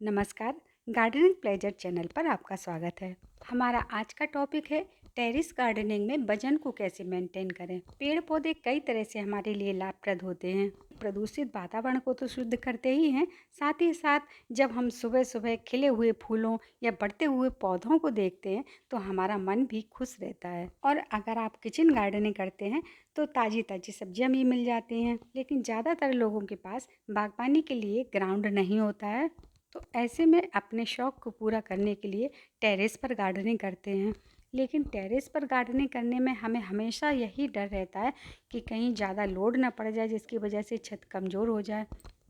नमस्कार, gardening pleasure channel पर आपका स्वागत है। हमारा आज का टॉपिक है टेरेस गार्डनिंग में वजन को कैसे मेंटेन करें। पेड़ पौधे कई तरह से हमारे लिए लाभप्रद होते हैं। प्रदूषित वातावरण को तो शुद्ध करते ही हैं, साथ ही साथ जब हम सुबह सुबह खिले हुए फूलों या बढ़ते हुए पौधों को देखते हैं तो हमारा मन भी खुश रहता है। और अगर आप किचन गार्डनिंग करते हैं तो ताज़ी ताज़ी सब्जियां भी मिल जाती हैं। लेकिन ज़्यादातर लोगों के पास बागबानी के लिए ग्राउंड नहीं होता है, तो ऐसे में अपने शौक़ को पूरा करने के लिए टेरेस पर गार्डनिंग करते हैं। लेकिन टेरेस पर गार्डनिंग करने में हमें हमेशा यही डर रहता है कि कहीं ज़्यादा लोड ना पड़ जाए जिसकी वजह से छत कमज़ोर हो जाए।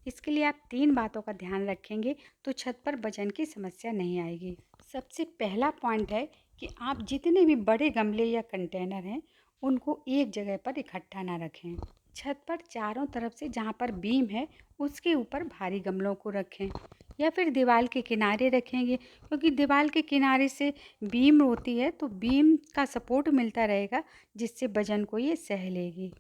इसके लिए आप 3 बातों का ध्यान रखेंगे तो छत पर वजन की समस्या नहीं आएगी। सबसे पहला पॉइंट है कि आप जितने भी बड़े गमले या कंटेनर हैं उनको एक जगह पर इकट्ठा ना रखें। छत पर चारों तरफ से जहाँ पर बीम है उसके ऊपर भारी गमलों को रखें या फिर दीवार के किनारे रखेंगे, क्योंकि दीवार के किनारे से बीम होती है तो बीम का सपोर्ट मिलता रहेगा जिससे वजन को ये सह लेगी।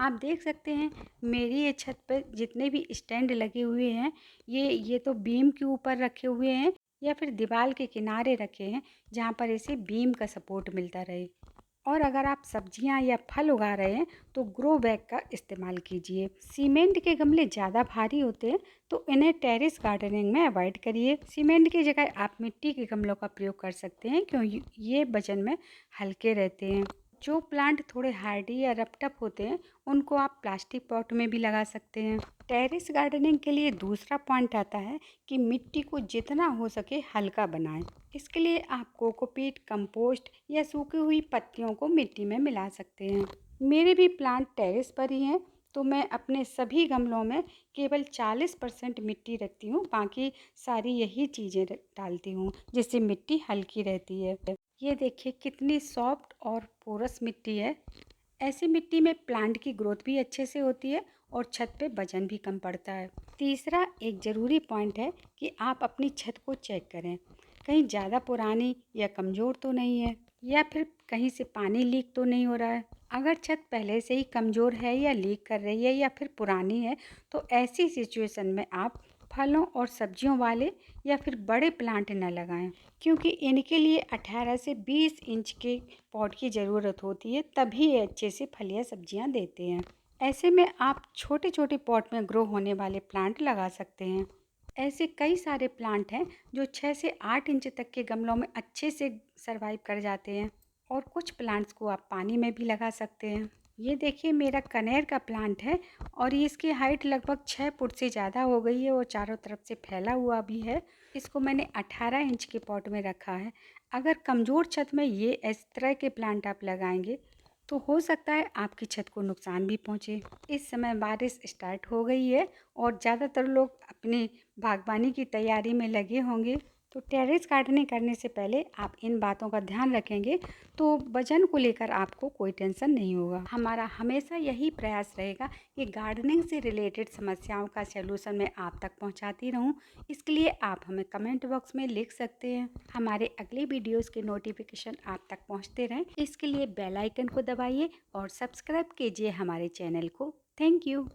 आप देख सकते हैं मेरी ये छत पर जितने भी स्टैंड लगे हुए हैं ये तो बीम के ऊपर रखे हुए हैं या फिर दीवार के किनारे रखे हैं जहाँ पर इसे बीम का सपोर्ट मिलता रहे। और अगर आप सब्जियां या फल उगा रहे हैं तो ग्रो बैग का इस्तेमाल कीजिए। सीमेंट के गमले ज़्यादा भारी होते हैं तो इन्हें टेरेस गार्डनिंग में अवॉइड करिए। सीमेंट की जगह आप मिट्टी के गमलों का प्रयोग कर सकते हैं क्योंकि ये वजन में हल्के रहते हैं। जो प्लांट थोड़े हार्डी या रपटप होते हैं उनको आप प्लास्टिक पॉट में भी लगा सकते हैं। टेरेस गार्डनिंग के लिए दूसरा पॉइंट आता है कि मिट्टी को जितना हो सके हल्का बनाएं। इसके लिए आप कोकोपीट, कंपोस्ट या सूखी हुई पत्तियों को मिट्टी में मिला सकते हैं। मेरे भी प्लांट टेरेस पर ही हैं तो मैं अपने सभी गमलों में केवल 40% मिट्टी रखती हूँ, बाकी सारी यही चीज़ें डालती हूँ जिससे मिट्टी हल्की रहती है। ये देखिए कितनी सॉफ्ट और पोरस मिट्टी है। ऐसी मिट्टी में प्लांट की ग्रोथ भी अच्छे से होती है और छत पे वजन भी कम पड़ता है। तीसरा एक ज़रूरी पॉइंट है कि आप अपनी छत को चेक करें, कहीं ज़्यादा पुरानी या कमज़ोर तो नहीं है या फिर कहीं से पानी लीक तो नहीं हो रहा है। अगर छत पहले से ही कमज़ोर है या लीक कर रही है या फिर पुरानी है तो ऐसी सिचुएशन में आप फलों और सब्जियों वाले या फिर बड़े प्लांट न लगाएं, क्योंकि इनके लिए 18 से 20 इंच के पॉट की ज़रूरत होती है, तभी ये अच्छे से फल या सब्जियां देते हैं। ऐसे में आप छोटे छोटे पॉट में ग्रो होने वाले प्लांट लगा सकते हैं। ऐसे कई सारे प्लांट हैं जो 6 से 8 इंच तक के गमलों में अच्छे से सरवाइव कर जाते हैं और कुछ प्लांट्स को आप पानी में भी लगा सकते हैं। ये देखिए मेरा कनेर का प्लांट है और ये इसकी हाइट लगभग 6 फुट से ज़्यादा हो गई है और चारों तरफ से फैला हुआ भी है। इसको मैंने 18 इंच के पॉट में रखा है। अगर कमज़ोर छत में ये इस तरह के प्लांट आप लगाएंगे तो हो सकता है आपकी छत को नुकसान भी पहुंचे। इस समय बारिश स्टार्ट हो गई है और ज़्यादातर लोग अपनी बागबानी की तैयारी में लगे होंगे, तो टेरेस गार्डनिंग करने से पहले आप इन बातों का ध्यान रखेंगे तो वजन को लेकर आपको कोई टेंशन नहीं होगा। हमारा हमेशा यही प्रयास रहेगा कि गार्डनिंग से रिलेटेड समस्याओं का सलूशन मैं आप तक पहुंचाती रहूं। इसके लिए आप हमें कमेंट बॉक्स में लिख सकते हैं। हमारे अगले वीडियोस के नोटिफिकेशन आप तक पहुंचते रहें, इसके लिए बेल आइकन को दबाइए और सब्सक्राइब कीजिए हमारे चैनल को। Thank you.